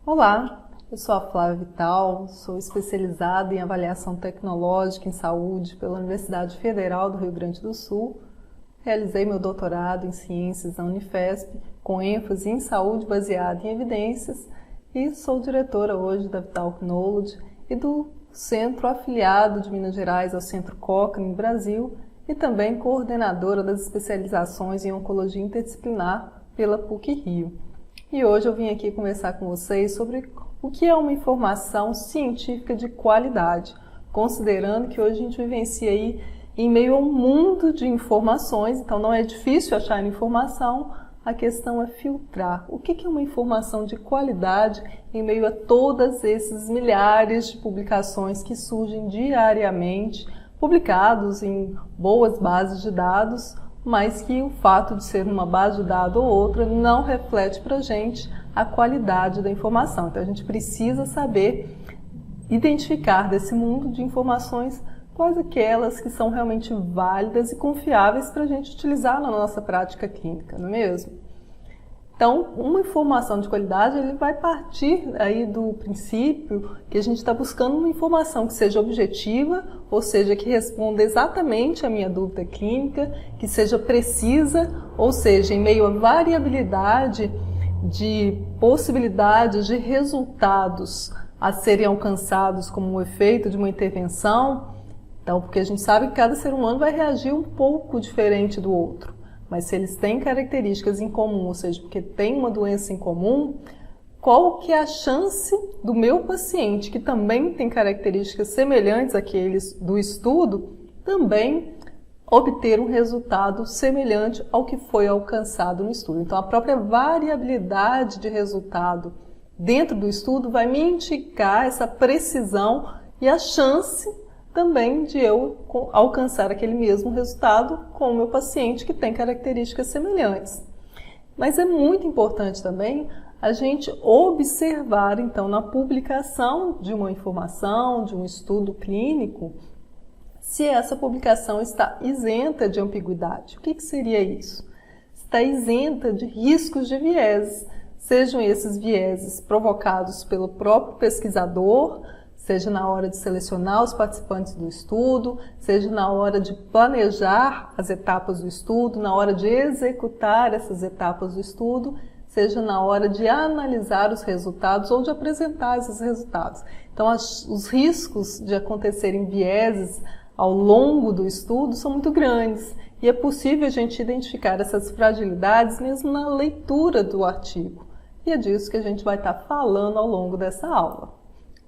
Olá, eu sou a Flávia Vital, sou especializada em avaliação tecnológica em saúde pela Universidade Federal do Rio Grande do Sul. Realizei meu doutorado em ciências na Unifesp, com ênfase em saúde baseada em evidências, e sou diretora hoje da Vital Knowledge e do centro afiliado de Minas Gerais ao Centro Cochrane Brasil e também coordenadora das especializações em oncologia interdisciplinar pela PUC-Rio. E hoje eu vim aqui conversar com vocês sobre o que é uma informação científica de qualidade, considerando que hoje a gente vivencia aí em meio a um mundo de informações, então não é difícil achar informação, a questão é filtrar. O que é uma informação de qualidade em meio a todas esses milhares de publicações que surgem diariamente, publicados em boas bases de dados, mas que o fato de ser uma base de dados ou outra não reflete para a gente a qualidade da informação. Então a gente precisa saber identificar desse mundo de informações quais aquelas que são realmente válidas e confiáveis para a gente utilizar na nossa prática clínica, não é mesmo? Então, uma informação de qualidade ele vai partir aí do princípio que a gente está buscando uma informação que seja objetiva, ou seja, que responda exatamente à minha dúvida clínica, que seja precisa, ou seja, em meio à variabilidade de possibilidades de resultados a serem alcançados como um efeito de uma intervenção. Então, porque a gente sabe que cada ser humano vai reagir um pouco diferente do outro. Mas se eles têm características em comum, ou seja, porque tem uma doença em comum, qual que é a chance do meu paciente, que também tem características semelhantes àqueles do estudo, também obter um resultado semelhante ao que foi alcançado no estudo. Então, a própria variabilidade de resultado dentro do estudo vai me indicar essa precisão e a chance também de eu alcançar aquele mesmo resultado com o meu paciente que tem características semelhantes. Mas é muito importante também a gente observar, então, na publicação de uma informação, de um estudo clínico, se essa publicação está isenta de ambiguidade. O que seria isso? Está isenta de riscos de vieses, sejam esses vieses provocados pelo próprio pesquisador, seja na hora de selecionar os participantes do estudo, seja na hora de planejar as etapas do estudo, na hora de executar essas etapas do estudo, seja na hora de analisar os resultados ou de apresentar esses resultados. Então, os riscos de acontecerem vieses ao longo do estudo são muito grandes e é possível a gente identificar essas fragilidades mesmo na leitura do artigo. E é disso que a gente vai estar falando ao longo dessa aula.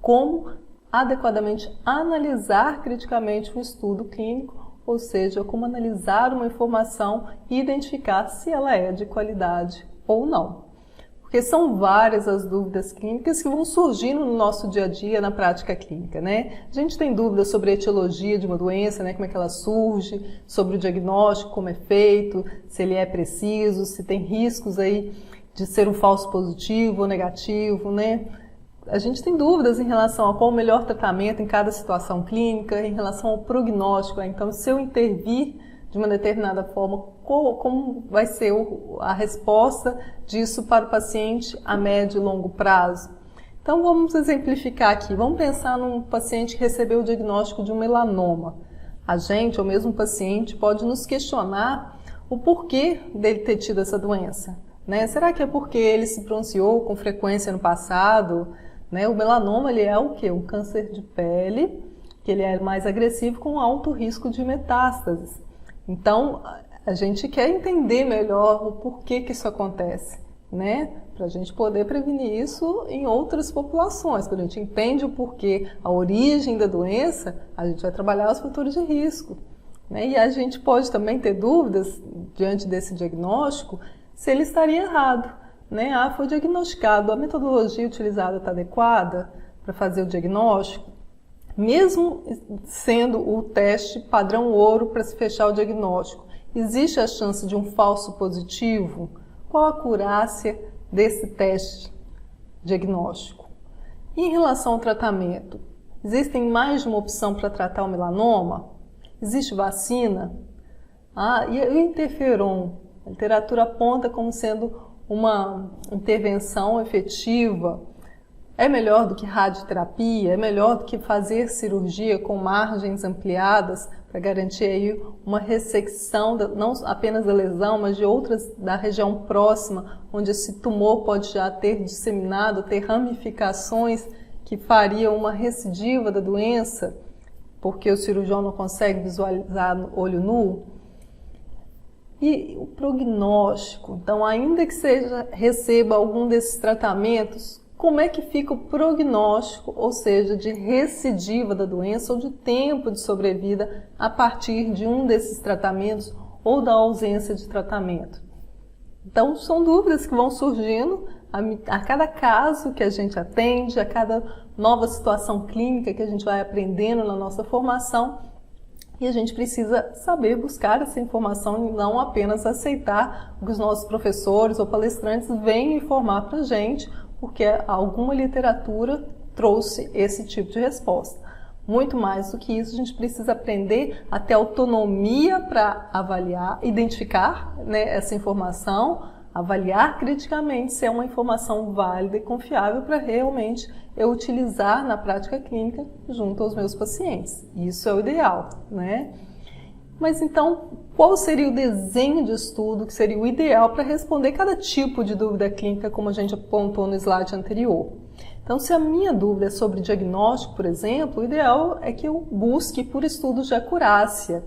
Como adequadamente analisar criticamente um estudo clínico, ou seja, como analisar uma informação e identificar se ela é de qualidade ou não. Porque são várias as dúvidas clínicas que vão surgindo no nosso dia a dia na prática clínica, né? A gente tem dúvidas sobre a etiologia de uma doença, né? Como é que ela surge, sobre o diagnóstico, como é feito, se ele é preciso, se tem riscos aí de ser um falso positivo ou negativo, né? A gente tem dúvidas em relação a qual o melhor tratamento em cada situação clínica, em relação ao prognóstico. Então, se eu intervir de uma determinada forma, como vai ser a resposta disso para o paciente a médio e longo prazo? Então, vamos exemplificar aqui. Vamos pensar num paciente que recebeu o diagnóstico de um melanoma. A gente, ou mesmo o paciente, pode nos questionar o porquê dele ter tido essa doença, né? Será que é porque ele se pronunciou com frequência no passado? O melanoma ele é o quê? Um câncer de pele, que ele é mais agressivo com alto risco de metástases. Então, a gente quer entender melhor o porquê que isso acontece, né? Para a gente poder prevenir isso em outras populações. Quando a gente entende o porquê, a origem da doença, a gente vai trabalhar os fatores de risco, né? E a gente pode também ter dúvidas diante desse diagnóstico se ele estaria errado. Foi diagnosticado, a metodologia utilizada está adequada para fazer o diagnóstico? Mesmo sendo o teste padrão ouro para se fechar o diagnóstico, existe a chance de um falso positivo? Qual a acurácia desse teste diagnóstico? E em relação ao tratamento, existem mais de uma opção para tratar o melanoma? Existe vacina? E o interferon? A literatura aponta como sendo uma intervenção efetiva É melhor do que radioterapia? É melhor do que fazer cirurgia com margens ampliadas para garantir aí uma ressecção, não apenas da lesão, mas de outras da região próxima, onde esse tumor pode já ter disseminado, ter ramificações que fariam uma recidiva da doença, porque o cirurgião não consegue visualizar no olho nu? E o prognóstico? Então, ainda que receba algum desses tratamentos, como é que fica o prognóstico, ou seja, de recidiva da doença ou de tempo de sobrevida a partir de um desses tratamentos ou da ausência de tratamento? Então, são dúvidas que vão surgindo a cada caso que a gente atende, a cada nova situação clínica que a gente vai aprendendo na nossa formação, e a gente precisa saber buscar essa informação e não apenas aceitar o que os nossos professores ou palestrantes vêm informar para a gente, porque alguma literatura trouxe esse tipo de resposta. Muito mais do que isso, a gente precisa aprender a ter autonomia para avaliar, identificar, né, essa informação, avaliar criticamente se é uma informação válida e confiável para realmente eu utilizar na prática clínica junto aos meus pacientes. Isso é o ideal, né? Mas então, qual seria o desenho de estudo que seria o ideal para responder cada tipo de dúvida clínica, como a gente apontou no slide anterior? Então, se a minha dúvida é sobre diagnóstico, por exemplo, o ideal é que eu busque por estudos de acurácia,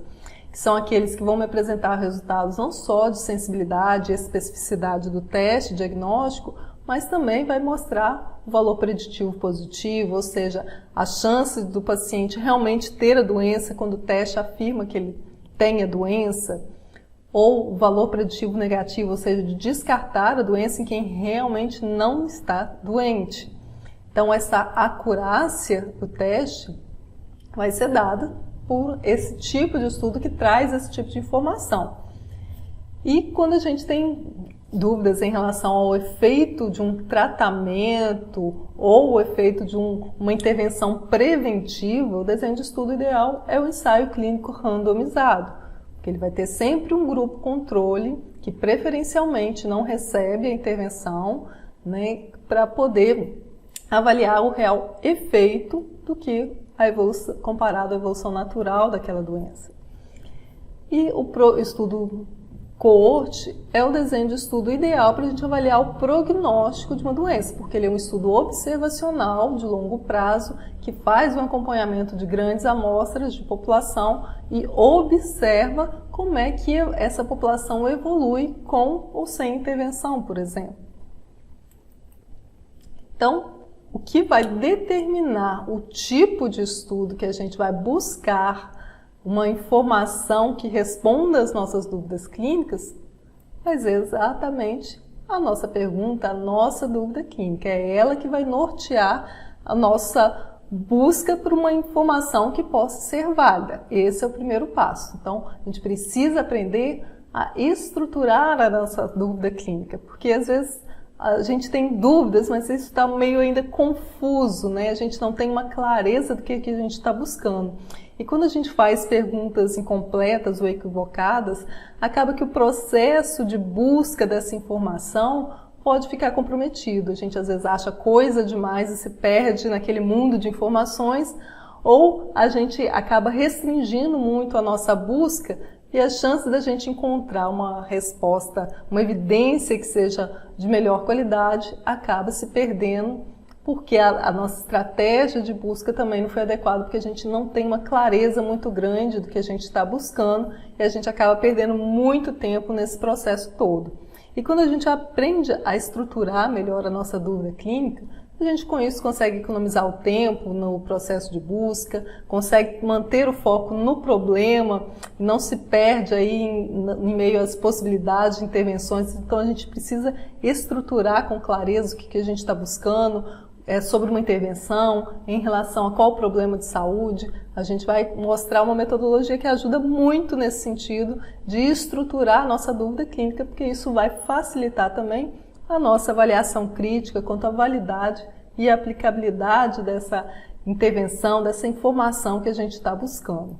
que são aqueles que vão me apresentar resultados não só de sensibilidade e especificidade do teste diagnóstico, mas também vai mostrar o valor preditivo positivo, ou seja, a chance do paciente realmente ter a doença quando o teste afirma que ele tem a doença, ou o valor preditivo negativo, ou seja, de descartar a doença em quem realmente não está doente. Então, essa acurácia do teste vai ser dada por esse tipo de estudo que traz esse tipo de informação. E quando a gente tem dúvidas em relação ao efeito de um tratamento ou o efeito de uma intervenção preventiva, o desenho de estudo ideal é o ensaio clínico randomizado, porque ele vai ter sempre um grupo controle que preferencialmente não recebe a intervenção, né, para poder avaliar o real efeito do que a evolução, comparado à evolução natural daquela doença. E o estudo coorte é o desenho de estudo ideal para a gente avaliar o prognóstico de uma doença, porque ele é um estudo observacional de longo prazo que faz um acompanhamento de grandes amostras de população e observa como é que essa população evolui com ou sem intervenção, por exemplo. Então, o que vai determinar o tipo de estudo que a gente vai buscar uma informação que responda às nossas dúvidas clínicas, mas é exatamente a nossa pergunta, a nossa dúvida clínica. É ela que vai nortear a nossa busca por uma informação que possa ser válida. Esse é o primeiro passo. Então, a gente precisa aprender a estruturar a nossa dúvida clínica, porque às vezes a gente tem dúvidas, mas isso está meio ainda confuso, né? A gente não tem uma clareza do que a gente está buscando. E quando a gente faz perguntas incompletas ou equivocadas, acaba que o processo de busca dessa informação pode ficar comprometido. A gente às vezes acha coisa demais e se perde naquele mundo de informações, ou a gente acaba restringindo muito a nossa busca e a chance da gente encontrar uma resposta, uma evidência que seja de melhor qualidade, acaba se perdendo, porque a nossa estratégia de busca também não foi adequada, porque a gente não tem uma clareza muito grande do que a gente está buscando e a gente acaba perdendo muito tempo nesse processo todo. E quando a gente aprende a estruturar melhor a nossa dúvida clínica, a gente com isso consegue economizar o tempo no processo de busca, consegue manter o foco no problema, não se perde aí em meio às possibilidades de intervenções. Então a gente precisa estruturar com clareza o que a gente está buscando, sobre uma intervenção, em relação a qual problema de saúde. A gente vai mostrar uma metodologia que ajuda muito nesse sentido de estruturar a nossa dúvida clínica, porque isso vai facilitar também a nossa avaliação crítica quanto à validade e aplicabilidade dessa intervenção, dessa informação que a gente está buscando.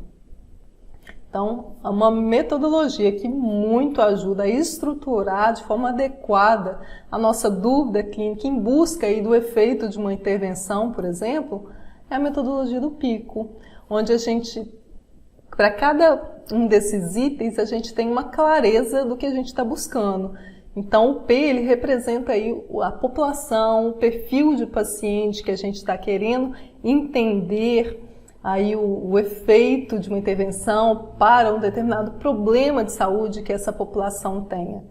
Então, é uma metodologia que muito ajuda a estruturar de forma adequada a nossa dúvida clínica em busca aí do efeito de uma intervenção, por exemplo, é a metodologia do PICO, onde a gente, para cada um desses itens, a gente tem uma clareza do que a gente está buscando. Então, o P, ele representa aí a população, o perfil de paciente que a gente está querendo entender, aí o efeito de uma intervenção para um determinado problema de saúde que essa população tenha.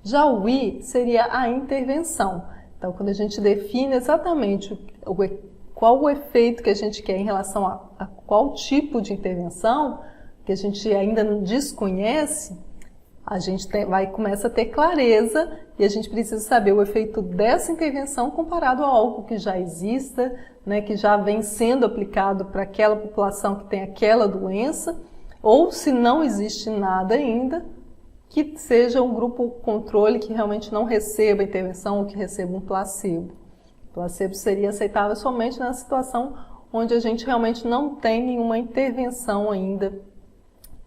Já o I seria a intervenção. Então, quando a gente define exatamente qual o efeito que a gente quer em relação a qual tipo de intervenção, que a gente ainda não desconhece, a gente começa a ter clareza e a gente precisa saber o efeito dessa intervenção comparado a algo que já exista, né, que já vem sendo aplicado para aquela população que tem aquela doença, ou se não existe nada ainda, que seja um grupo controle que realmente não receba intervenção ou que receba um placebo. O placebo seria aceitável somente na situação onde a gente realmente não tem nenhuma intervenção ainda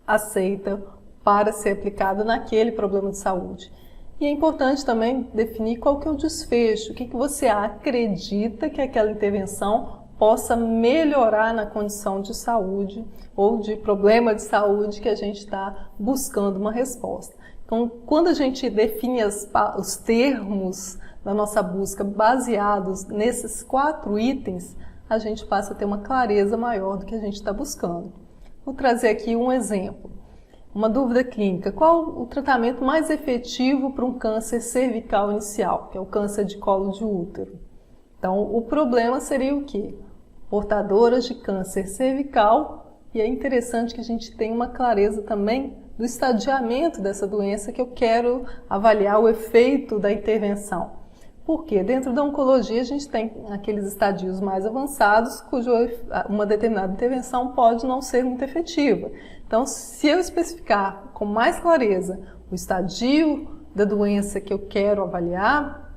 aceita para ser aplicada naquele problema de saúde. E é importante também definir qual que é o desfecho, o que você acredita que aquela intervenção possa melhorar na condição de saúde ou de problema de saúde que a gente está buscando uma resposta. Então, quando a gente define os termos da nossa busca baseados nesses 4 itens, a gente passa a ter uma clareza maior do que a gente está buscando. Vou trazer aqui um exemplo. Uma dúvida clínica: qual o tratamento mais efetivo para um câncer cervical inicial, que é o câncer de colo de útero? Então, o problema seria o quê? Portadoras de câncer cervical, e é interessante que a gente tenha uma clareza também do estadiamento dessa doença que eu quero avaliar o efeito da intervenção. Porque dentro da oncologia a gente tem aqueles estadios mais avançados, cujo uma determinada intervenção pode não ser muito efetiva. Então, se eu especificar com mais clareza o estadio da doença que eu quero avaliar,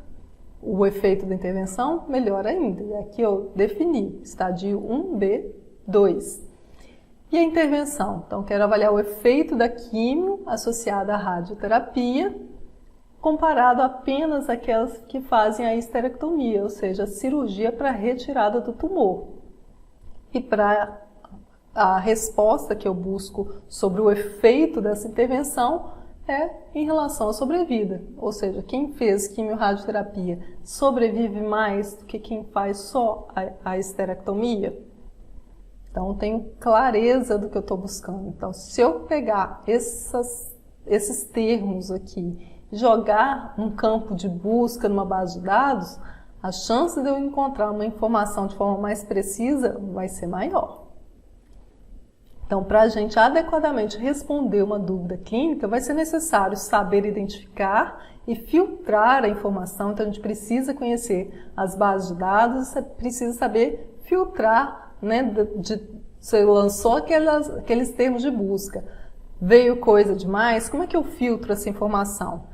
o efeito da intervenção, melhor ainda. E aqui eu defini estadio 1B, 2. E a intervenção? Então, quero avaliar o efeito da químio associada à radioterapia, comparado apenas àquelas que fazem a histerectomia, ou seja, a cirurgia para a retirada do tumor. E para a resposta que eu busco sobre o efeito dessa intervenção é em relação à sobrevida, ou seja, quem fez quimio-radioterapia sobrevive mais do que quem faz só a histerectomia? Então, tenho clareza do que eu estou buscando. Então, se eu pegar esses termos aqui, jogar um campo de busca numa base de dados, a chance de eu encontrar uma informação de forma mais precisa vai ser maior. Então, para a gente adequadamente responder uma dúvida clínica, vai ser necessário saber identificar e filtrar a informação. Então, a gente precisa conhecer as bases de dados, precisa saber filtrar, né? Você lançou aqueles termos de busca, veio coisa demais, como é que eu filtro essa informação?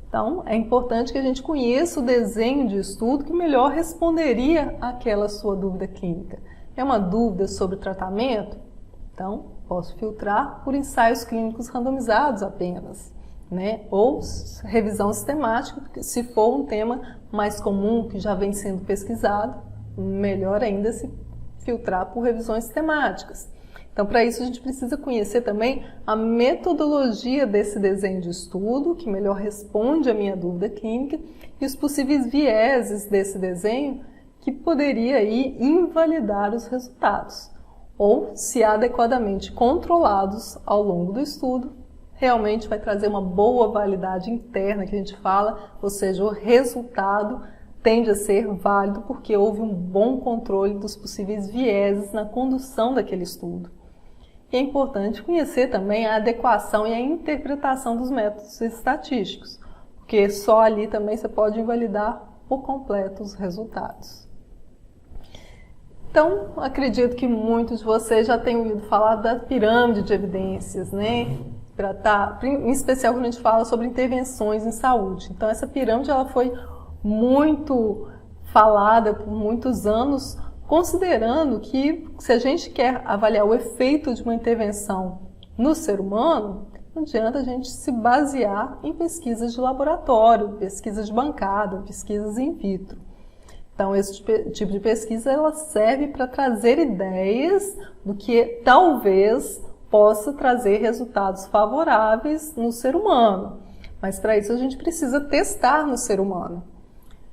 Então, é importante que a gente conheça o desenho de estudo que melhor responderia àquela sua dúvida clínica. É uma dúvida sobre tratamento? Então, posso filtrar por ensaios clínicos randomizados apenas, né? Ou revisão sistemática, se for um tema mais comum, que já vem sendo pesquisado, melhor ainda se filtrar por revisões sistemáticas. Então, para isso, a gente precisa conhecer também a metodologia desse desenho de estudo, que melhor responde à minha dúvida clínica, e os possíveis vieses desse desenho, que poderia aí invalidar os resultados, ou, se adequadamente controlados ao longo do estudo, realmente vai trazer uma boa validade interna, que a gente fala, ou seja, o resultado tende a ser válido porque houve um bom controle dos possíveis vieses na condução daquele estudo. E é importante conhecer também a adequação e a interpretação dos métodos estatísticos, porque só ali também você pode invalidar por completo os resultados. Então, acredito que muitos de vocês já tenham ouvido falar da pirâmide de evidências, né? Em especial quando a gente fala sobre intervenções em saúde. Então, essa pirâmide ela foi muito falada por muitos anos, considerando que se a gente quer avaliar o efeito de uma intervenção No ser humano, não adianta a gente se basear em pesquisas de laboratório, pesquisas de bancada, pesquisas in vitro. Então, esse tipo de pesquisa ela serve para trazer ideias do que talvez possa trazer resultados favoráveis no ser humano. Mas para isso a gente precisa testar no ser humano.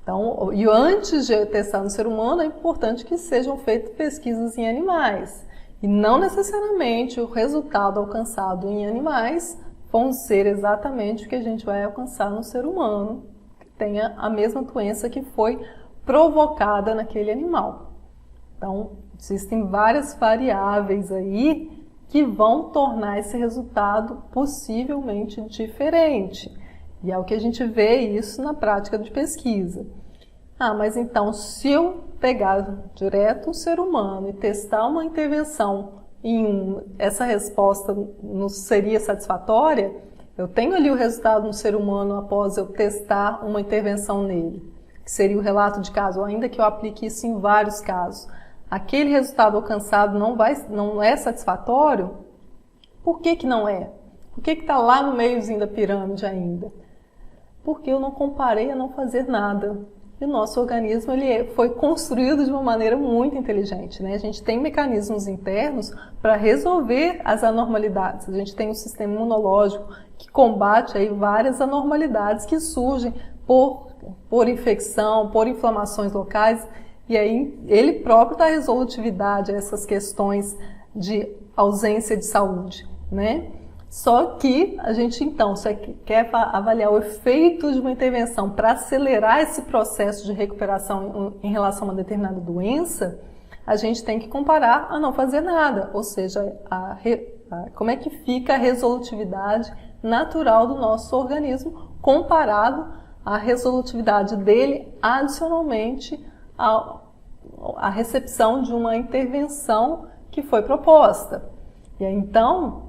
Então, e antes de testar no ser humano, é importante que sejam feitas pesquisas em animais. E não necessariamente o resultado alcançado em animais vão ser exatamente o que a gente vai alcançar no ser humano, que tenha a mesma doença que foi provocada naquele animal. Então, existem várias variáveis aí que vão tornar esse resultado possivelmente diferente. E é o que a gente vê isso na prática de pesquisa. Mas então, se eu pegar direto um ser humano e testar uma intervenção essa resposta não seria satisfatória, eu tenho ali o resultado no ser humano após eu testar uma intervenção nele, que seria o relato de caso, ainda que eu aplique isso em vários casos. Aquele resultado alcançado não é satisfatório? Por que não é? Por que está lá no meiozinho da pirâmide ainda? Porque eu não comparei a não fazer nada. E o nosso organismo foi construído de uma maneira muito inteligente, né? A gente tem mecanismos internos para resolver as anormalidades. A gente tem um sistema imunológico que combate aí várias anormalidades que surgem por infecção, por inflamações locais. E aí ele próprio dá resolutividade a essas questões de ausência de saúde, né? Só que a gente, então, se quer avaliar o efeito de uma intervenção para acelerar esse processo de recuperação em relação a uma determinada doença, a gente tem que comparar a não fazer nada, ou seja, como é que fica a resolutividade natural do nosso organismo comparado à resolutividade dele adicionalmente à recepção de uma intervenção que foi proposta. E aí, então,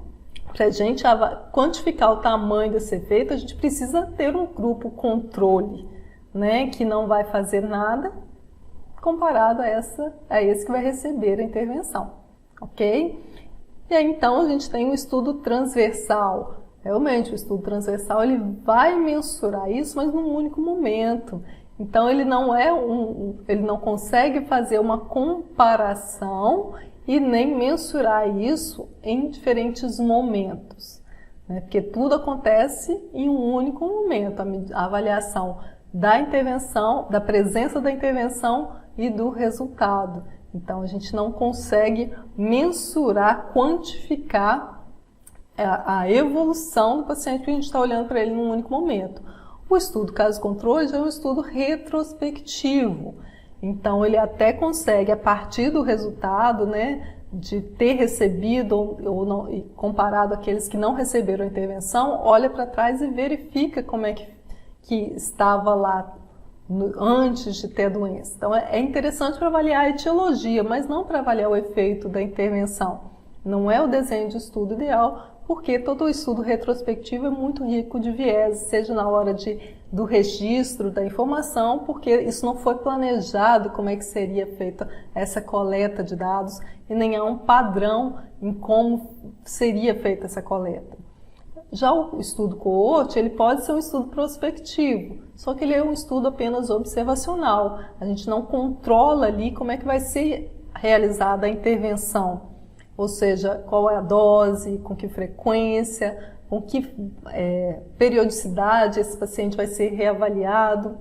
para a gente quantificar o tamanho desse efeito, a gente precisa ter um grupo controle, né, que não vai fazer nada comparado a esse que vai receber a intervenção, ok? E aí, então, a gente tem um estudo transversal. Realmente, o estudo transversal ele vai mensurar isso, mas num único momento. Então, ele não consegue fazer uma comparação e nem mensurar isso em diferentes momentos, né? Porque tudo acontece em um único momento, a avaliação da intervenção, da presença da intervenção e do resultado. Então, a gente não consegue mensurar, quantificar a evolução do paciente que a gente está olhando para ele num único momento. O estudo caso-controle já é um estudo retrospectivo. Então, ele até consegue, a partir do resultado, né, de ter recebido ou não, e comparado àqueles que não receberam a intervenção, olha para trás e verifica como é que estava lá antes de ter a doença. Então, é interessante para avaliar a etiologia, mas não para avaliar o efeito da intervenção. Não é o desenho de estudo ideal, porque todo o estudo retrospectivo é muito rico de viés, seja na hora do registro da informação, porque isso não foi planejado como é que seria feita essa coleta de dados e nem há um padrão em como seria feita essa coleta. Já o estudo coorte, ele pode ser um estudo prospectivo, só que ele é um estudo apenas observacional. A gente não controla ali como é que vai ser realizada a intervenção. Ou seja, qual é a dose, com que frequência, com que periodicidade esse paciente vai ser reavaliado.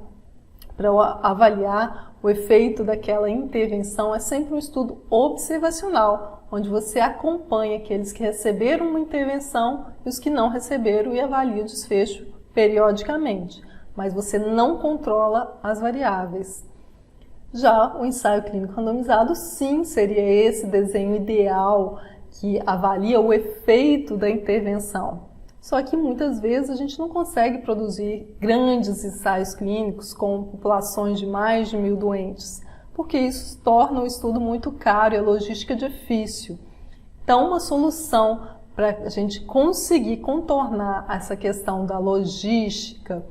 Para avaliar o efeito daquela intervenção, é sempre um estudo observacional, onde você acompanha aqueles que receberam uma intervenção e os que não receberam e avalia o desfecho periodicamente. Mas você não controla as variáveis. Já o ensaio clínico randomizado, sim, seria esse desenho ideal que avalia o efeito da intervenção. Só que muitas vezes a gente não consegue produzir grandes ensaios clínicos com populações de mais de 1.000 doentes, porque isso torna o estudo muito caro e a logística difícil. Então, uma solução para a gente conseguir contornar essa questão da logística,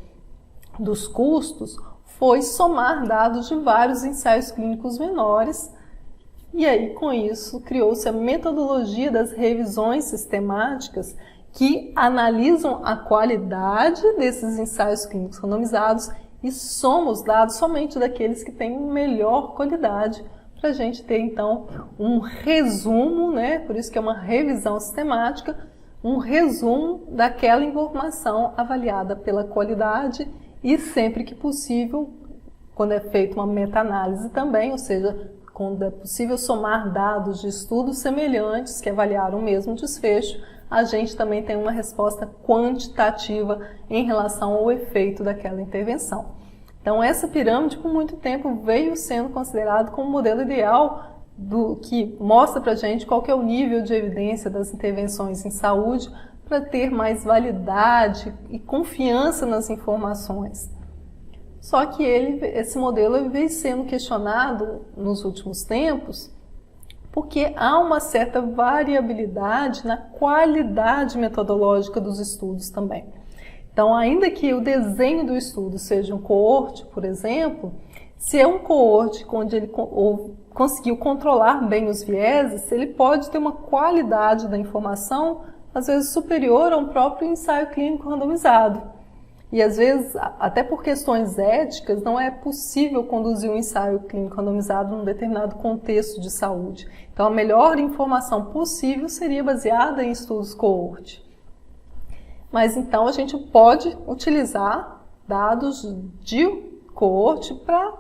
dos custos, foi somar dados de vários ensaios clínicos menores, E aí, com isso, criou-se a metodologia das revisões sistemáticas que analisam a qualidade desses ensaios clínicos randomizados e somam os dados somente daqueles que têm melhor qualidade, para a gente ter, então, um resumo, né? Por isso que é uma revisão sistemática, um resumo daquela informação avaliada pela qualidade e, sempre que possível, quando é feita uma meta-análise também, ou seja, quando é possível somar dados de estudos semelhantes que avaliaram o mesmo desfecho, a gente também tem uma resposta quantitativa em relação ao efeito daquela intervenção. Então, essa pirâmide, por muito tempo, veio sendo considerado como o modelo ideal que mostra para a gente qual que é o nível de evidência das intervenções em saúde para ter mais validade e confiança nas informações. Só que esse modelo veio sendo questionado nos últimos tempos porque há uma certa variabilidade na qualidade metodológica dos estudos também. Então, ainda que o desenho do estudo seja um coorte, por exemplo, se é um coorte onde ele conseguiu controlar bem os vieses, ele pode ter uma qualidade da informação, às vezes superior a um próprio ensaio clínico randomizado. E às vezes, até por questões éticas, não é possível conduzir um ensaio clínico randomizado num determinado contexto de saúde. Então, a melhor informação possível seria baseada em estudos coorte. Mas então a gente pode utilizar dados de coorte para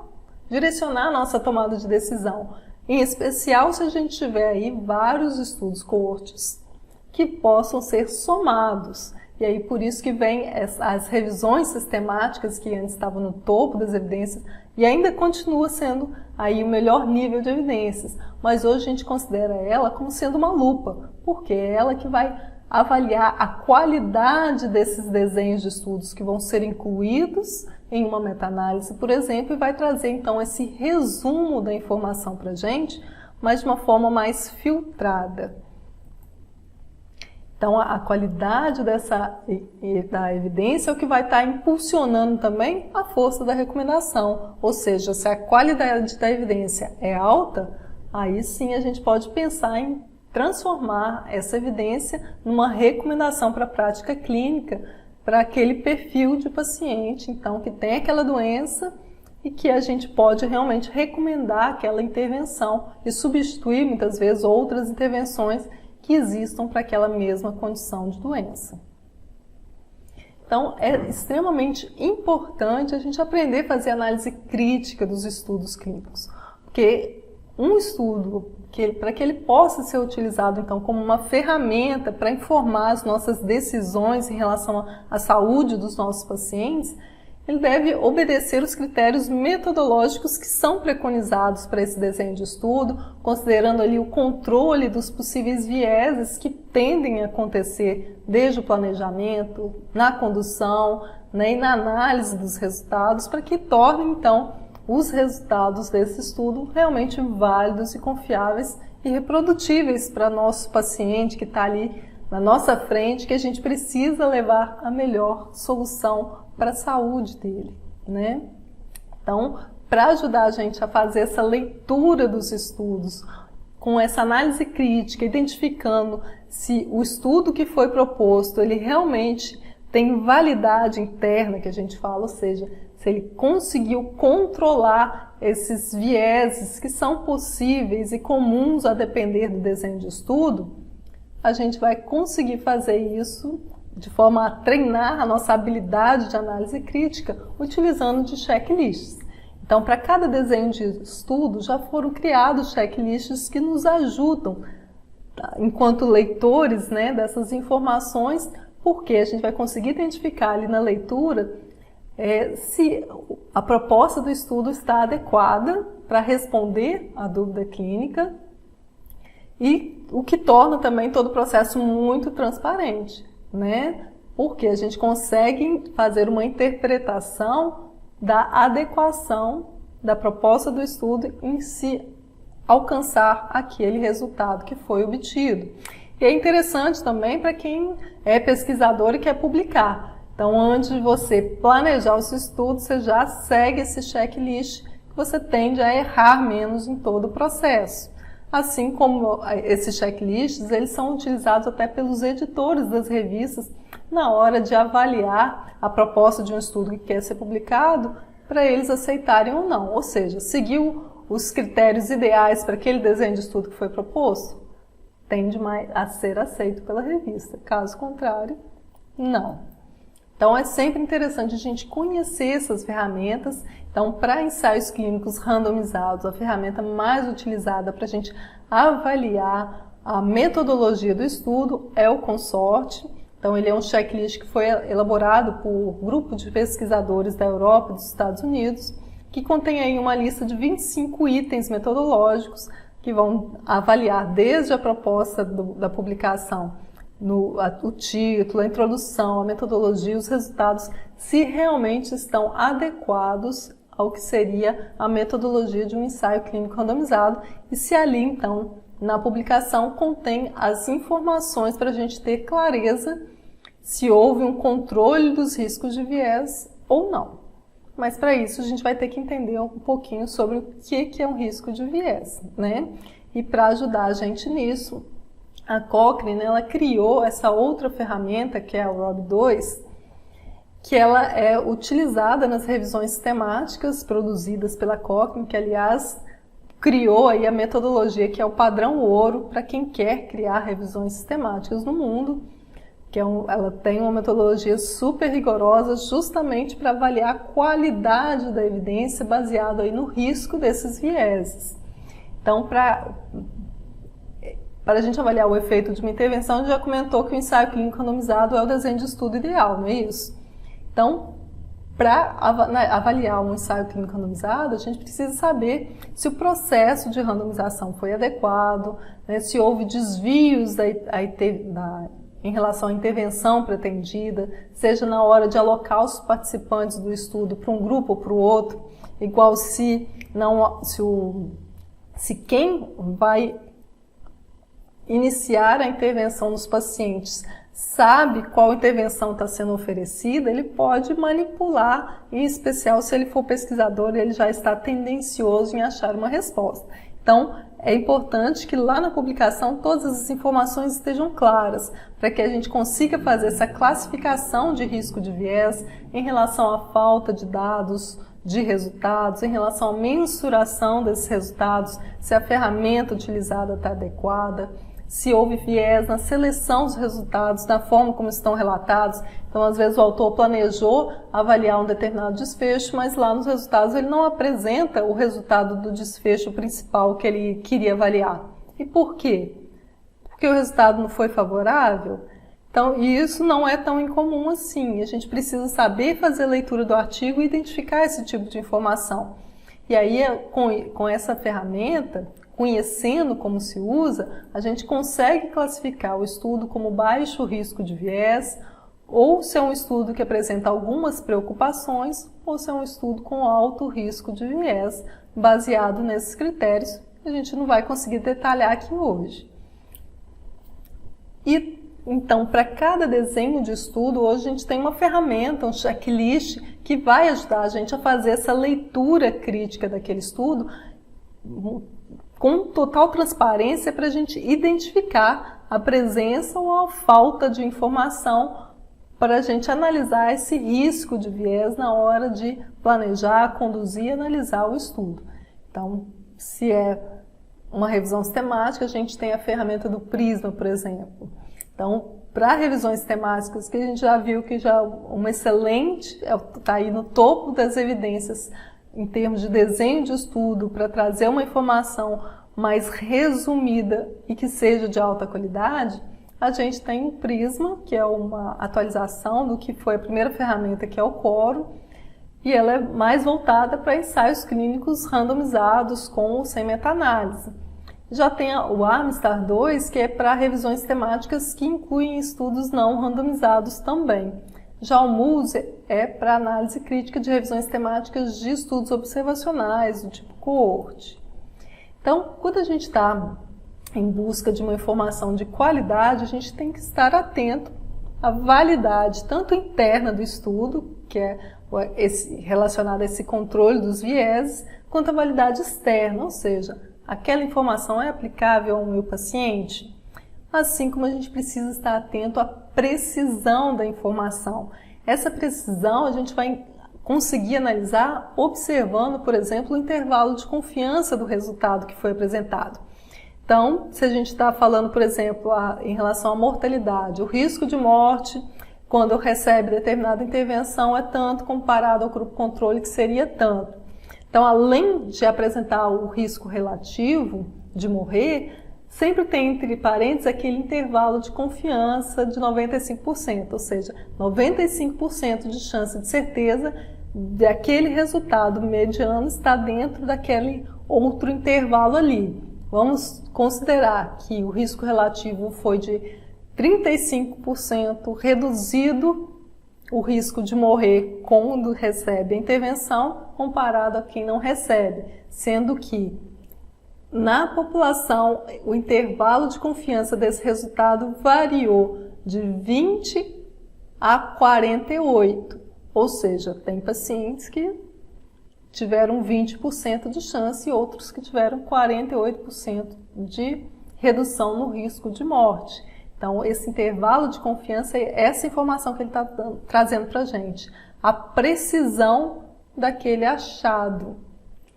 direcionar a nossa tomada de decisão. Em especial se a gente tiver aí vários estudos coortes que possam ser somados. E aí por isso que vem as revisões sistemáticas que antes estavam no topo das evidências e ainda continua sendo aí o melhor nível de evidências. Mas hoje a gente considera ela como sendo uma lupa, porque é ela que vai avaliar a qualidade desses desenhos de estudos que vão ser incluídos em uma meta-análise, por exemplo, e vai trazer então esse resumo da informação para a gente, mas de uma forma mais filtrada. Então, a qualidade da evidência é o que vai estar impulsionando também a força da recomendação. Ou seja, se a qualidade da evidência é alta, aí sim a gente pode pensar em transformar essa evidência numa recomendação para a prática clínica para aquele perfil de paciente, então, que tem aquela doença e que a gente pode realmente recomendar aquela intervenção e substituir, muitas vezes, outras intervenções que existam para aquela mesma condição de doença. Então, é extremamente importante a gente aprender a fazer análise crítica dos estudos clínicos, porque um estudo, para que ele possa ser utilizado então como uma ferramenta para informar as nossas decisões em relação à saúde dos nossos pacientes, ele deve obedecer os critérios metodológicos que são preconizados para esse desenho de estudo, considerando ali o controle dos possíveis vieses que tendem a acontecer desde o planejamento, na condução, né, e na análise dos resultados, para que torne então os resultados desse estudo realmente válidos e confiáveis e reprodutíveis para nosso paciente que está ali na nossa frente, que a gente precisa levar a melhor solução para a saúde dele, né? Então, para ajudar a gente a fazer essa leitura dos estudos, com essa análise crítica, identificando se o estudo que foi proposto, ele realmente tem validade interna, que a gente fala, ou seja, se ele conseguiu controlar esses vieses que são possíveis e comuns a depender do desenho de estudo, a gente vai conseguir fazer isso de forma a treinar a nossa habilidade de análise crítica utilizando de checklists. Então, para cada desenho de estudo, já foram criados checklists que nos ajudam, enquanto leitores, né, dessas informações, porque a gente vai conseguir identificar ali na leitura se a proposta do estudo está adequada para responder à dúvida clínica e o que torna também todo o processo muito transparente, né? Porque a gente consegue fazer uma interpretação da adequação da proposta do estudo em se alcançar aquele resultado que foi obtido. E é interessante também para quem é pesquisador e quer publicar. Então, antes de você planejar os estudos, você já segue esse checklist que você tende a errar menos em todo o processo. Assim como esses checklists, eles são utilizados até pelos editores das revistas na hora de avaliar a proposta de um estudo que quer ser publicado, para eles aceitarem ou não. Ou seja, seguiu os critérios ideais para aquele desenho de estudo que foi proposto, tende a ser aceito pela revista. Caso contrário, não. Então, é sempre interessante a gente conhecer essas ferramentas. Então, para ensaios clínicos randomizados, a ferramenta mais utilizada para a gente avaliar a metodologia do estudo é o Consorte. Então, ele é um checklist que foi elaborado por um grupo de pesquisadores da Europa e dos Estados Unidos, que contém aí uma lista de 25 itens metodológicos que vão avaliar desde a proposta da publicação, o título, a introdução, a metodologia, os resultados, se realmente estão adequados ao que seria a metodologia de um ensaio clínico randomizado e se ali, então, na publicação contém as informações para a gente ter clareza se houve um controle dos riscos de viés ou não. Mas para isso a gente vai ter que entender um pouquinho sobre o que é um risco de viés, né? E para ajudar a gente nisso, a Cochrane, ela criou essa outra ferramenta, que é a ROB2, que ela é utilizada nas revisões sistemáticas produzidas pela Cochrane, que aliás criou aí a metodologia que é o padrão ouro para quem quer criar revisões sistemáticas no mundo, que ela tem uma metodologia super rigorosa justamente para avaliar a qualidade da evidência baseado aí no risco desses vieses. Então, para a gente avaliar o efeito de uma intervenção, a gente já comentou que o ensaio clínico randomizado é o desenho de estudo ideal, não é isso? Então, para avaliar um ensaio clínico randomizado, a gente precisa saber se o processo de randomização foi adequado, né, se houve desvios em relação à intervenção pretendida, seja na hora de alocar os participantes do estudo para um grupo ou para o outro, igual se quem vai iniciar a intervenção nos pacientes sabe qual intervenção está sendo oferecida, ele pode manipular, em especial se ele for pesquisador, ele já está tendencioso em achar uma resposta. Então, é importante que lá na publicação todas as informações estejam claras, para que a gente consiga fazer essa classificação de risco de viés em relação à falta de dados, de resultados, em relação à mensuração desses resultados, se a ferramenta utilizada está adequada, se houve viés na seleção dos resultados, na forma como estão relatados. Então, às vezes, o autor planejou avaliar um determinado desfecho, mas lá nos resultados ele não apresenta o resultado do desfecho principal que ele queria avaliar. E por quê? Porque o resultado não foi favorável? Então, e isso não é tão incomum assim. A gente precisa saber fazer a leitura do artigo e identificar esse tipo de informação. E aí, com essa ferramenta, conhecendo como se usa, a gente consegue classificar o estudo como baixo risco de viés, ou se é um estudo que apresenta algumas preocupações, ou se é um estudo com alto risco de viés, baseado nesses critérios, que a gente não vai conseguir detalhar aqui hoje. E então, para cada desenho de estudo, hoje a gente tem uma ferramenta, um checklist, que vai ajudar a gente a fazer essa leitura crítica daquele estudo, com total transparência para a gente identificar a presença ou a falta de informação para a gente analisar esse risco de viés na hora de planejar, conduzir e analisar o estudo. Então, se é uma revisão sistemática, a gente tem a ferramenta do Prisma, por exemplo. Então, para revisões sistemáticas, que a gente já viu que já uma excelente, está aí no topo das evidências em termos de desenho de estudo, para trazer uma informação mais resumida e que seja de alta qualidade, a gente tem o Prisma, que é uma atualização do que foi a primeira ferramenta, que é o Coro, e ela é mais voltada para ensaios clínicos randomizados com ou sem meta-análise. Já tem o Amistar 2, que é para revisões temáticas que incluem estudos não randomizados também. Já o MUSE é para análise crítica de revisões temáticas de estudos observacionais, do tipo coorte. Então, quando a gente está em busca de uma informação de qualidade, a gente tem que estar atento à validade, tanto interna do estudo, que é relacionada a esse controle dos vieses, quanto à validade externa, ou seja, aquela informação é aplicável ao meu paciente? Assim como a gente precisa estar atento à precisão da informação. Essa precisão a gente vai conseguir analisar observando, por exemplo, o intervalo de confiança do resultado que foi apresentado. Então, se a gente está falando, por exemplo, em relação à mortalidade, o risco de morte quando recebe determinada intervenção é tanto comparado ao grupo controle, que seria tanto. Então, além de apresentar o risco relativo de morrer, sempre tem entre parênteses aquele intervalo de confiança de 95%, ou seja, 95% de chance de certeza daquele resultado mediano estar dentro daquele outro intervalo ali. Vamos considerar que o risco relativo foi de 35% reduzido o risco de morrer quando recebe a intervenção comparado a quem não recebe, sendo que na população o intervalo de confiança desse resultado variou de 20 a 48, ou seja, tem pacientes que tiveram 20% de chance e outros que tiveram 48% de redução no risco de morte. Então, esse intervalo de confiança é essa informação que ele está trazendo para a gente. A precisão daquele achado,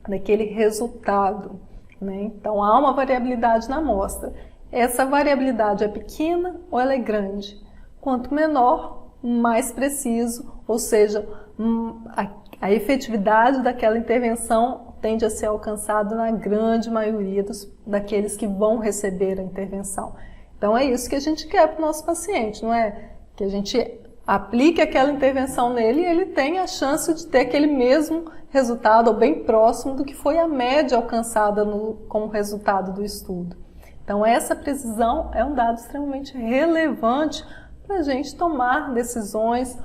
daquele resultado, né? Então, há uma variabilidade na amostra. Essa variabilidade é pequena ou ela é grande? Quanto menor, mais preciso, ou seja, a efetividade daquela intervenção tende a ser alcançada na grande maioria daqueles que vão receber a intervenção. Então, é isso que a gente quer para o nosso paciente, não é? Que a gente aplique aquela intervenção nele e ele tenha a chance de ter aquele mesmo resultado, ou bem próximo do que foi a média alcançada como resultado do estudo. Então, essa precisão é um dado extremamente relevante para a gente tomar decisões,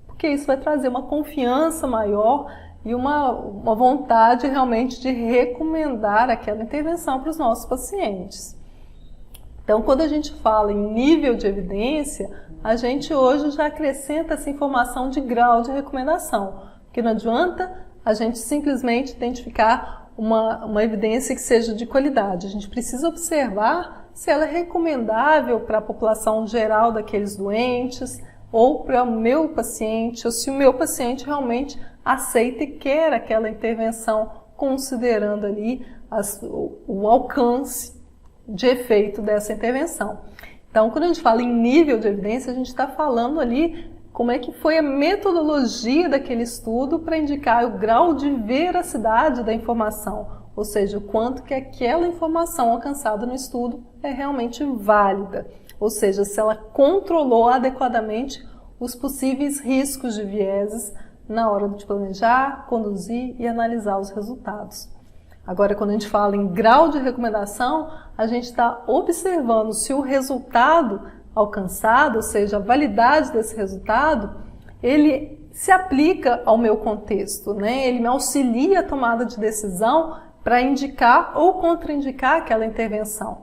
porque isso vai trazer uma confiança maior e uma vontade realmente de recomendar aquela intervenção para os nossos pacientes. Então, quando a gente fala em nível de evidência, a gente hoje já acrescenta essa informação de grau de recomendação, porque não adianta a gente simplesmente identificar uma evidência que seja de qualidade. A gente precisa observar se ela é recomendável para a população geral daqueles doentes, ou para o meu paciente, ou se o meu paciente realmente aceita e quer aquela intervenção, considerando ali o alcance de efeito dessa intervenção. Então, quando a gente fala em nível de evidência, a gente está falando ali como é que foi a metodologia daquele estudo para indicar o grau de veracidade da informação, ou seja, o quanto que aquela informação alcançada no estudo é realmente válida, ou seja, se ela controlou adequadamente os possíveis riscos de vieses na hora de planejar, conduzir e analisar os resultados. Agora, quando a gente fala em grau de recomendação, a gente está observando se o resultado alcançado, ou seja, a validade desse resultado, ele se aplica ao meu contexto, né? Ele me auxilia a tomada de decisão para indicar ou contraindicar aquela intervenção.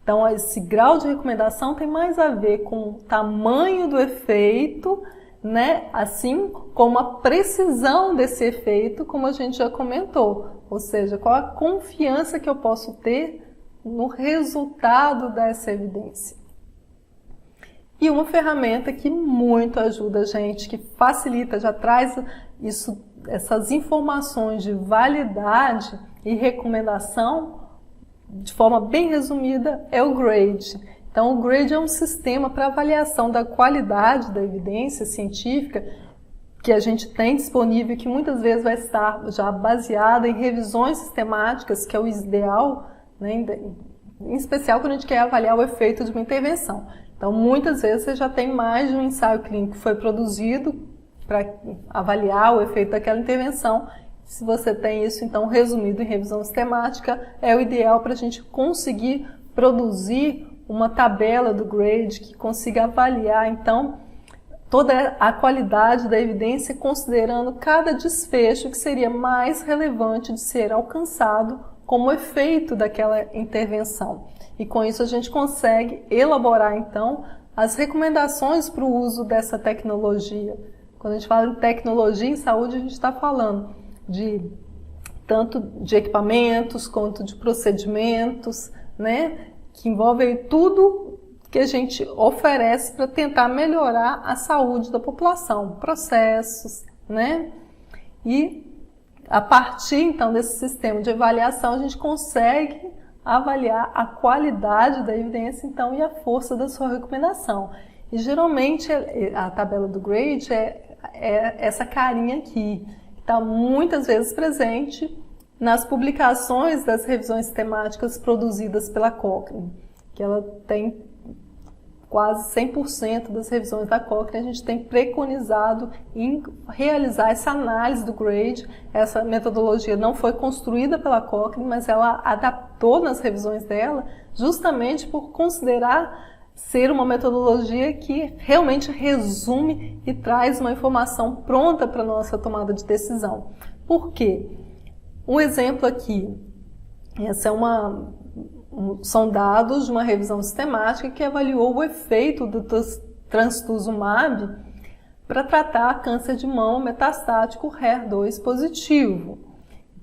Então, esse grau de recomendação tem mais a ver com o tamanho do efeito, né? Assim como a precisão desse efeito, como a gente já comentou. Ou seja, qual a confiança que eu posso ter no resultado dessa evidência. E uma ferramenta que muito ajuda a gente, que facilita, já traz essas informações de validade e recomendação de forma bem resumida, é o GRADE. Então, o GRADE é um sistema para avaliação da qualidade da evidência científica que a gente tem disponível, que muitas vezes vai estar já baseada em revisões sistemáticas, que é o ideal, né, em especial quando a gente quer avaliar o efeito de uma intervenção. Então, muitas vezes você já tem mais de um ensaio clínico que foi produzido para avaliar o efeito daquela intervenção. Se você tem isso, então, resumido em revisão sistemática, é o ideal para a gente conseguir produzir uma tabela do GRADE que consiga avaliar, então, toda a qualidade da evidência, considerando cada desfecho que seria mais relevante de ser alcançado como efeito daquela intervenção. E com isso a gente consegue elaborar, então, as recomendações para o uso dessa tecnologia. Quando a gente fala em tecnologia em saúde, a gente está falando de tanto de equipamentos quanto de procedimentos, né, que envolvem tudo que a gente oferece para tentar melhorar a saúde da população, processos, né? E a partir então desse sistema de avaliação a gente consegue avaliar a qualidade da evidência então e a força da sua recomendação. E geralmente a tabela do GRADE é essa carinha aqui, que está muitas vezes presente nas publicações das revisões temáticas produzidas pela Cochrane, que ela tem quase 100% das revisões da Cochrane, a gente tem preconizado em realizar essa análise do GRADE. Essa metodologia não foi construída pela Cochrane, mas ela adaptou nas revisões dela, justamente por considerar ser uma metodologia que realmente resume e traz uma informação pronta para a nossa tomada de decisão. Por quê? Um exemplo aqui, são dados de uma revisão sistemática que avaliou o efeito do trastuzumab para tratar câncer de mama metastático HER2 positivo.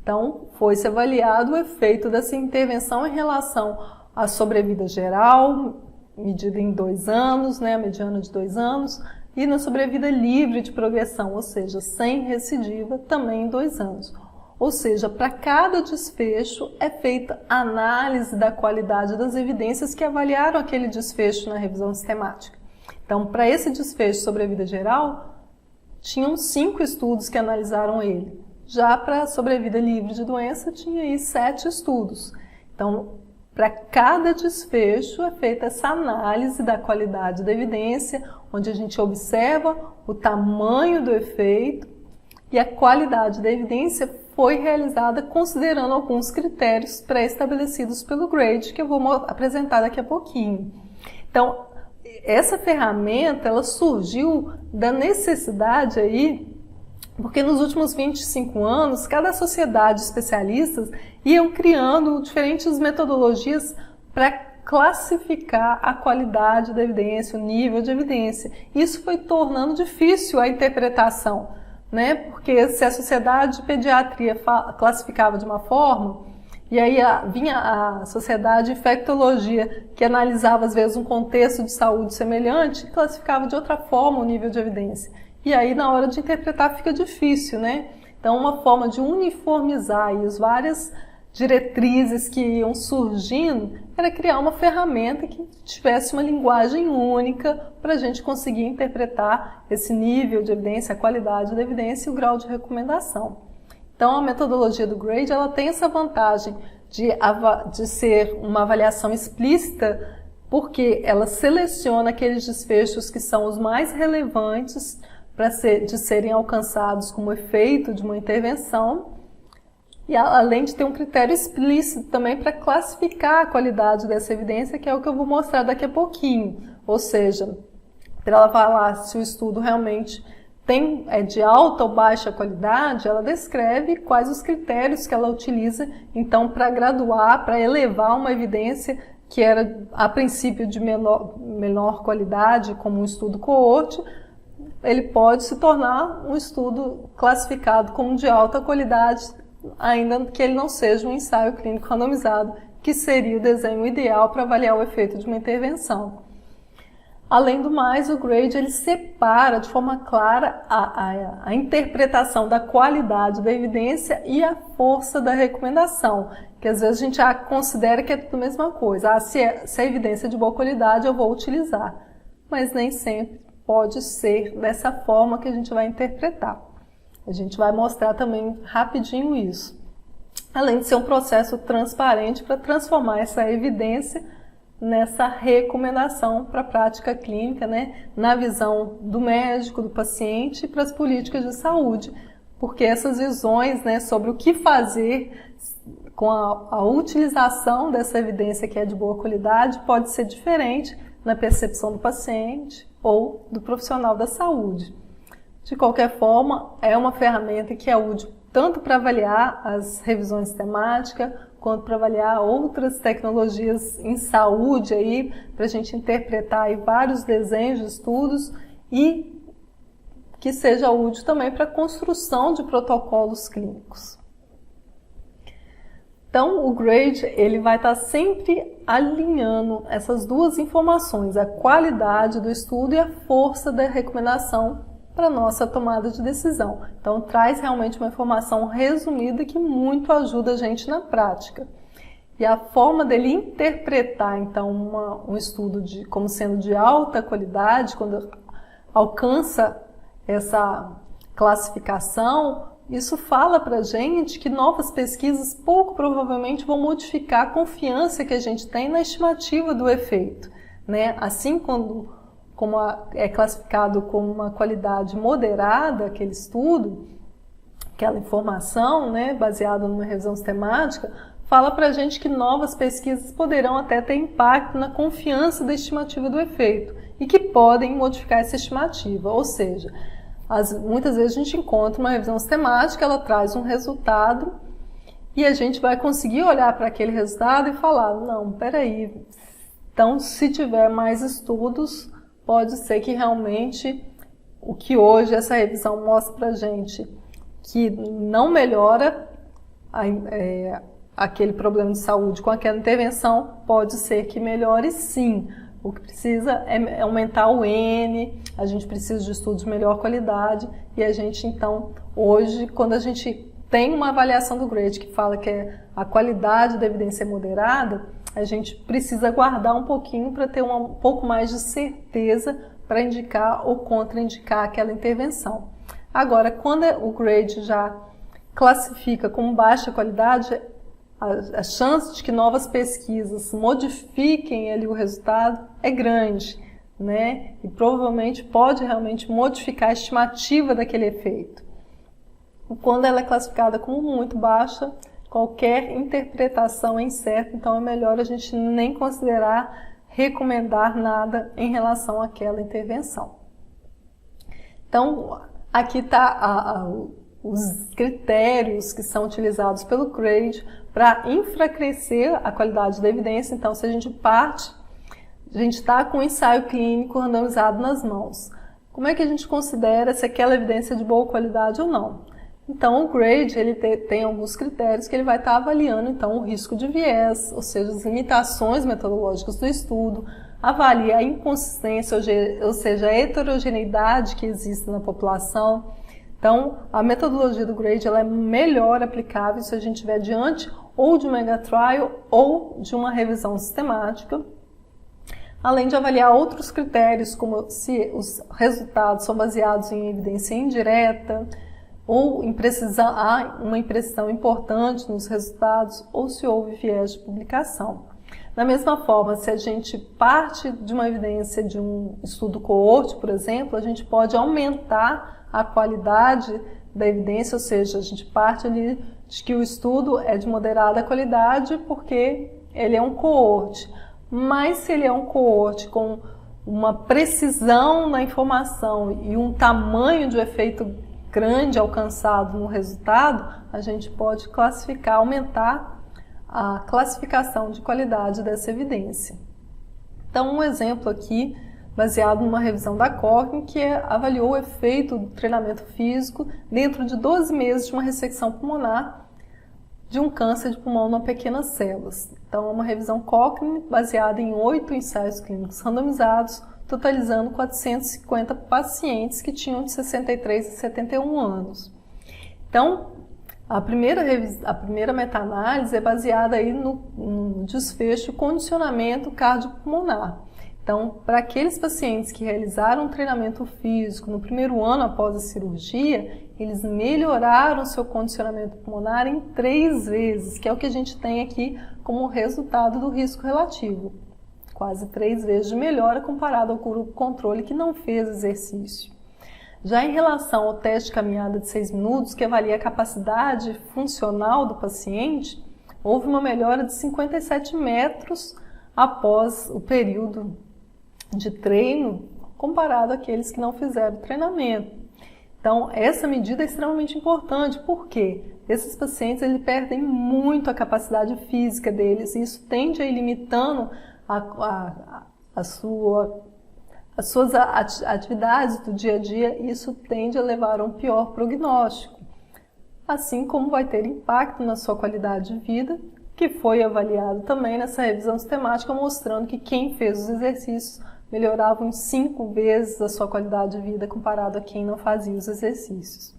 Então, foi-se avaliado o efeito dessa intervenção em relação à sobrevida geral, medida em 2 anos, né, a mediana de 2 anos, e na sobrevida livre de progressão, ou seja, sem recidiva, também em 2 anos. Ou seja, para cada desfecho é feita a análise da qualidade das evidências que avaliaram aquele desfecho na revisão sistemática. Então, para esse desfecho sobre a vida geral, tinham 5 estudos que analisaram ele. Já para a sobrevida livre de doença, tinha aí 7 estudos. Então, para cada desfecho é feita essa análise da qualidade da evidência, onde a gente observa o tamanho do efeito e a qualidade da evidência foi realizada considerando alguns critérios pré-estabelecidos pelo GRADE, que eu vou apresentar daqui a pouquinho. Então, essa ferramenta, ela surgiu da necessidade aí, porque nos últimos 25 anos, cada sociedade de especialistas iam criando diferentes metodologias para classificar a qualidade da evidência, o nível de evidência. Isso foi tornando difícil a interpretação, né? Porque se a sociedade de pediatria classificava de uma forma, e aí vinha a sociedade de infectologia, que analisava às vezes um contexto de saúde semelhante, classificava de outra forma o nível de evidência. E aí na hora de interpretar fica difícil, né? Então uma forma de uniformizar as várias diretrizes que iam surgindo era criar uma ferramenta que tivesse uma linguagem única para a gente conseguir interpretar esse nível de evidência, a qualidade da evidência e o grau de recomendação. Então, a metodologia do GRADE ela tem essa vantagem de ser uma avaliação explícita, porque ela seleciona aqueles desfechos que são os mais relevantes de serem alcançados como efeito de uma intervenção, e além de ter um critério explícito também para classificar a qualidade dessa evidência, que é o que eu vou mostrar daqui a pouquinho. Ou seja, para ela falar se o estudo realmente é de alta ou baixa qualidade, ela descreve quais os critérios que ela utiliza, então, para graduar, para elevar uma evidência que era, a princípio, de menor qualidade, como um estudo coorte, ele pode se tornar um estudo classificado como de alta qualidade, ainda que ele não seja um ensaio clínico randomizado, que seria o desenho ideal para avaliar o efeito de uma intervenção. Além do mais, o GRADE ele separa de forma clara a interpretação da qualidade da evidência e a força da recomendação, que às vezes a gente já considera que é tudo a mesma coisa. Se a evidência é de boa qualidade, eu vou utilizar. Mas nem sempre pode ser dessa forma que a gente vai interpretar. A gente vai mostrar também rapidinho isso. Além de ser um processo transparente para transformar essa evidência nessa recomendação para a prática clínica, né, na visão do médico, do paciente e para as políticas de saúde. Porque essas visões, né, sobre o que fazer com a utilização dessa evidência que é de boa qualidade pode ser diferente na percepção do paciente ou do profissional da saúde. De qualquer forma, é uma ferramenta que é útil tanto para avaliar as revisões temáticas, quanto para avaliar outras tecnologias em saúde, aí, para a gente interpretar aí vários desenhos de estudos e que seja útil também para a construção de protocolos clínicos. Então, o grade ele vai estar sempre alinhando essas duas informações, a qualidade do estudo e a força da recomendação para a nossa tomada de decisão. Então, traz realmente uma informação resumida que muito ajuda a gente na prática. E a forma dele interpretar, então, um estudo como sendo de alta qualidade, quando alcança essa classificação, isso fala para a gente que novas pesquisas pouco provavelmente vão modificar a confiança que a gente tem na estimativa do efeito, né? Assim, como é classificado como uma qualidade moderada aquele estudo, aquela informação, né, baseada numa revisão sistemática, fala para a gente que novas pesquisas poderão até ter impacto na confiança da estimativa do efeito e que podem modificar essa estimativa, ou seja, muitas vezes a gente encontra uma revisão sistemática, ela traz um resultado e a gente vai conseguir olhar para aquele resultado e falar, não, peraí, então se tiver mais estudos, pode ser que realmente o que hoje essa revisão mostra para a gente que não melhora aquele problema de saúde com aquela intervenção, pode ser que melhore sim. O que precisa é aumentar o N, a gente precisa de estudos de melhor qualidade e a gente, então, hoje, quando a gente tem uma avaliação do grade que fala que a qualidade da evidência é moderada, a gente precisa aguardar um pouquinho para ter um pouco mais de certeza para indicar ou contraindicar aquela intervenção. Agora, quando o grade já classifica como baixa qualidade, a chance de que novas pesquisas modifiquem ali o resultado é grande, né? E provavelmente pode realmente modificar a estimativa daquele efeito. Quando ela é classificada como muito baixa, qualquer interpretação é incerta, então é melhor a gente nem considerar, recomendar nada em relação àquela intervenção. Então, aqui está os critérios que são utilizados pelo grade para enfraquecer a qualidade da evidência. Então, se a gente está com um ensaio clínico randomizado nas mãos, como é que a gente considera se aquela evidência é de boa qualidade ou não? Então, o grade ele tem alguns critérios que ele vai estar avaliando, então, o risco de viés, ou seja, as limitações metodológicas do estudo, avalia a inconsistência, ou seja, a heterogeneidade que existe na população. Então, a metodologia do grade ela é melhor aplicável se a gente estiver diante ou de um megatrial ou de uma revisão sistemática, além de avaliar outros critérios, como se os resultados são baseados em evidência indireta, ou há uma imprecisão importante nos resultados, ou se houve viés de publicação. Da mesma forma, se a gente parte de uma evidência de um estudo coorte, por exemplo, a gente pode aumentar a qualidade da evidência, ou seja, a gente parte ali de que o estudo é de moderada qualidade porque ele é um coorte. Mas se ele é um coorte com uma precisão na informação e um tamanho de efeito grande alcançado no resultado, a gente pode classificar, aumentar a classificação de qualidade dessa evidência. Então, um exemplo aqui, baseado numa revisão da Cochrane, que avaliou o efeito do treinamento físico dentro de 12 meses de uma ressecção pulmonar de um câncer de pulmão numa pequenas células. Então, é uma revisão Cochrane baseada em 8 ensaios clínicos randomizados, totalizando 450 pacientes que tinham de 63 a 71 anos. Então, a primeira meta-análise é baseada aí no desfecho condicionamento cardiopulmonar. Então, para aqueles pacientes que realizaram treinamento físico no primeiro ano após a cirurgia, eles melhoraram seu condicionamento pulmonar em 3 vezes, que é o que a gente tem aqui como resultado do risco relativo. Quase 3 vezes de melhora comparado ao grupo controle que não fez exercício. Já em relação ao teste de caminhada de 6 minutos, que avalia a capacidade funcional do paciente, houve uma melhora de 57 metros após o período de treino, comparado àqueles que não fizeram treinamento. Então, essa medida é extremamente importante, porque esses pacientes eles perdem muito a capacidade física deles, e isso tende a ir limitando as suas atividades do dia a dia, e isso tende a levar a um pior prognóstico, assim como vai ter impacto na sua qualidade de vida que foi avaliado também nessa revisão sistemática, mostrando que quem fez os exercícios melhorava em 5 vezes a sua qualidade de vida comparado a quem não fazia os exercícios.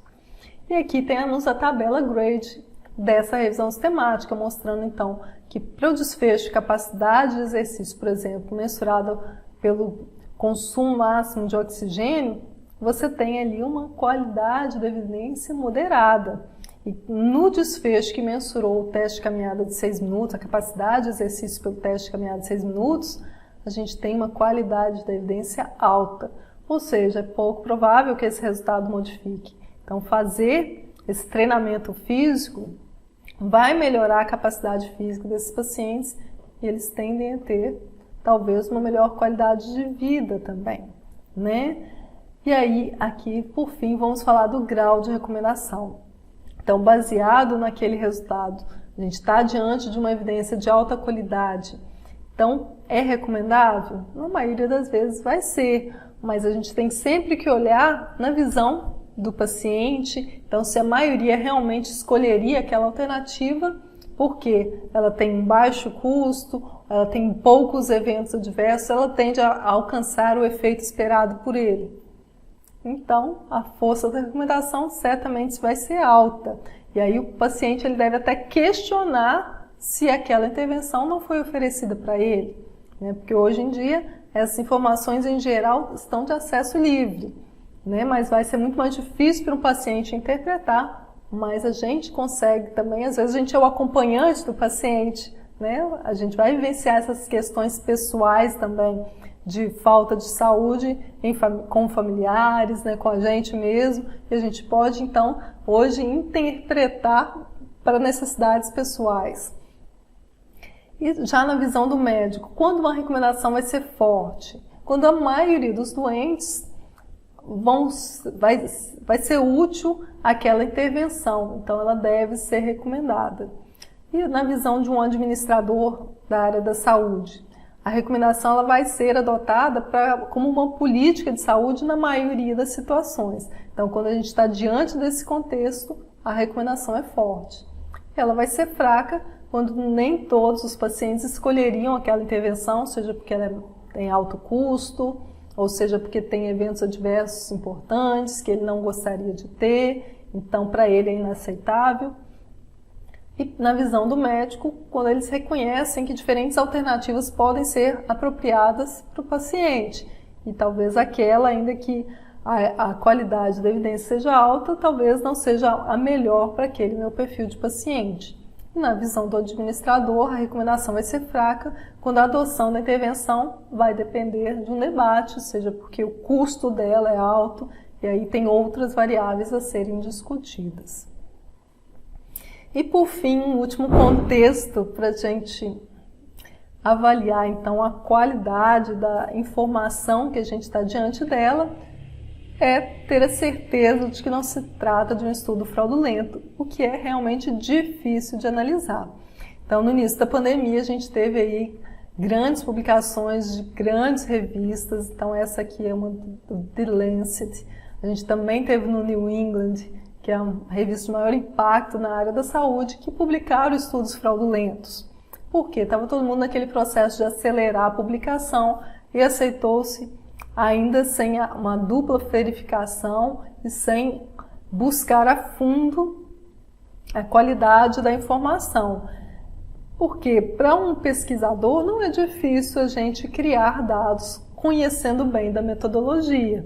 E aqui temos a tabela grade dessa revisão sistemática, mostrando então que para o desfecho de capacidade de exercício, por exemplo, mensurado pelo consumo máximo de oxigênio, você tem ali uma qualidade de evidência moderada. E no desfecho que mensurou o teste de caminhada de 6 minutos, a capacidade de exercício pelo teste de caminhada de 6 minutos, a gente tem uma qualidade da evidência alta. Ou seja, é pouco provável que esse resultado modifique. Então, fazer esse treinamento físico vai melhorar a capacidade física desses pacientes e eles tendem a ter, talvez, uma melhor qualidade de vida também, né? E aí, aqui, por fim, vamos falar do grau de recomendação. Então, baseado naquele resultado, a gente está diante de uma evidência de alta qualidade. Então, é recomendável? Na maioria das vezes vai ser, mas a gente tem sempre que olhar na visão do paciente. Então, se a maioria realmente escolheria aquela alternativa, porque ela tem um baixo custo, ela tem poucos eventos adversos, ela tende a alcançar o efeito esperado por ele. Então, a força da recomendação certamente vai ser alta. E aí o paciente ele deve até questionar se aquela intervenção não foi oferecida para ele, né? Porque hoje em dia essas informações em geral estão de acesso livre, né? Mas vai ser muito mais difícil para um paciente interpretar, mas a gente consegue também, às vezes a gente é o acompanhante do paciente, né? A gente vai vivenciar essas questões pessoais também, de falta de saúde com familiares, né, com a gente mesmo, e a gente pode, então, hoje interpretar para necessidades pessoais. E já na visão do médico, quando uma recomendação vai ser forte? Quando a maioria dos doentes vai ser útil aquela intervenção, então ela deve ser recomendada. E na visão de um administrador da área da saúde, a recomendação ela vai ser adotada como uma política de saúde na maioria das situações. Então, quando a gente está diante desse contexto, a recomendação é forte. Ela vai ser fraca quando nem todos os pacientes escolheriam aquela intervenção, seja porque ela tem alto custo, ou seja porque tem eventos adversos importantes que ele não gostaria de ter, então para ele é inaceitável. E na visão do médico, quando eles reconhecem que diferentes alternativas podem ser apropriadas para o paciente. E talvez aquela, ainda que a qualidade da evidência seja alta, talvez não seja a melhor para aquele meu perfil de paciente. E na visão do administrador, a recomendação vai ser fraca quando a adoção da intervenção vai depender de um debate, seja porque o custo dela é alto e aí tem outras variáveis a serem discutidas. E por fim, um último contexto para a gente avaliar então a qualidade da informação que a gente está diante dela é ter a certeza de que não se trata de um estudo fraudulento, o que é realmente difícil de analisar. Então, no início da pandemia, a gente teve aí grandes publicações de grandes revistas, então essa aqui é uma do The Lancet, a gente também teve no New England, que é uma revista de maior impacto na área da saúde, que publicaram estudos fraudulentos. Por quê? Estava todo mundo naquele processo de acelerar a publicação e aceitou-se ainda sem uma dupla verificação e sem buscar a fundo a qualidade da informação. Porque para um pesquisador não é difícil a gente criar dados conhecendo bem da metodologia,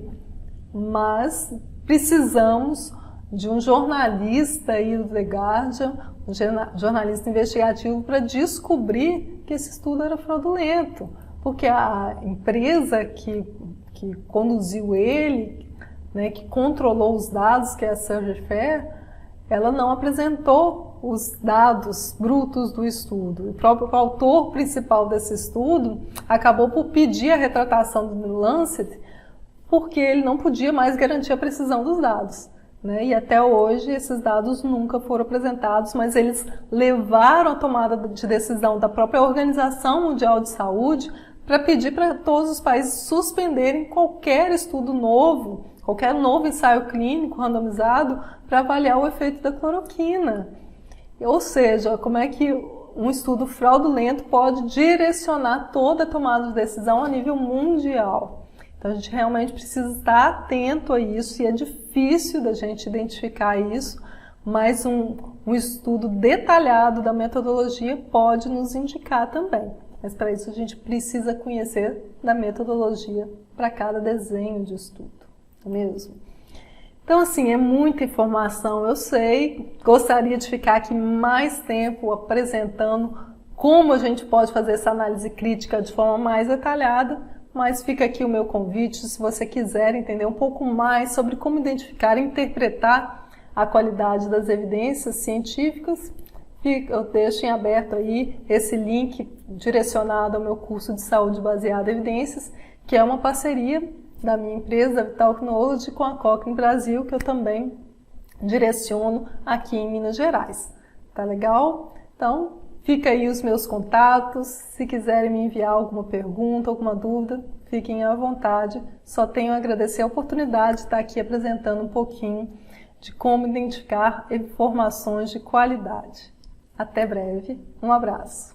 mas precisamos de um jornalista aí do The Guardian, um jornalista investigativo, para descobrir que esse estudo era fraudulento, porque a empresa que conduziu ele, né, que controlou os dados, que é a Surgefair, ela não apresentou os dados brutos do estudo. O próprio autor principal desse estudo acabou por pedir a retratação do Lancet, porque ele não podia mais garantir a precisão dos dados. E até hoje esses dados nunca foram apresentados, mas eles levaram a tomada de decisão da própria Organização Mundial de Saúde para pedir para todos os países suspenderem qualquer estudo novo, qualquer novo ensaio clínico randomizado para avaliar o efeito da cloroquina. Ou seja, como é que um estudo fraudulento pode direcionar toda a tomada de decisão a nível mundial. Então, a gente realmente precisa estar atento a isso, e é difícil da gente identificar isso, mas um estudo detalhado da metodologia pode nos indicar também. Mas para isso a gente precisa conhecer da metodologia para cada desenho de estudo, não é mesmo? Então, assim, é muita informação, eu sei. Gostaria de ficar aqui mais tempo apresentando como a gente pode fazer essa análise crítica de forma mais detalhada, mas fica aqui o meu convite, se você quiser entender um pouco mais sobre como identificar e interpretar a qualidade das evidências científicas, eu deixo em aberto aí esse link direcionado ao meu curso de saúde baseada em evidências, que é uma parceria da minha empresa, Vital Technology, com a Cochrane Brasil, que eu também direciono aqui em Minas Gerais. Tá legal? Então, fica aí os meus contatos. Se quiserem me enviar alguma pergunta, alguma dúvida, fiquem à vontade. Só tenho a agradecer a oportunidade de estar aqui apresentando um pouquinho de como identificar informações de qualidade. Até breve. Um abraço.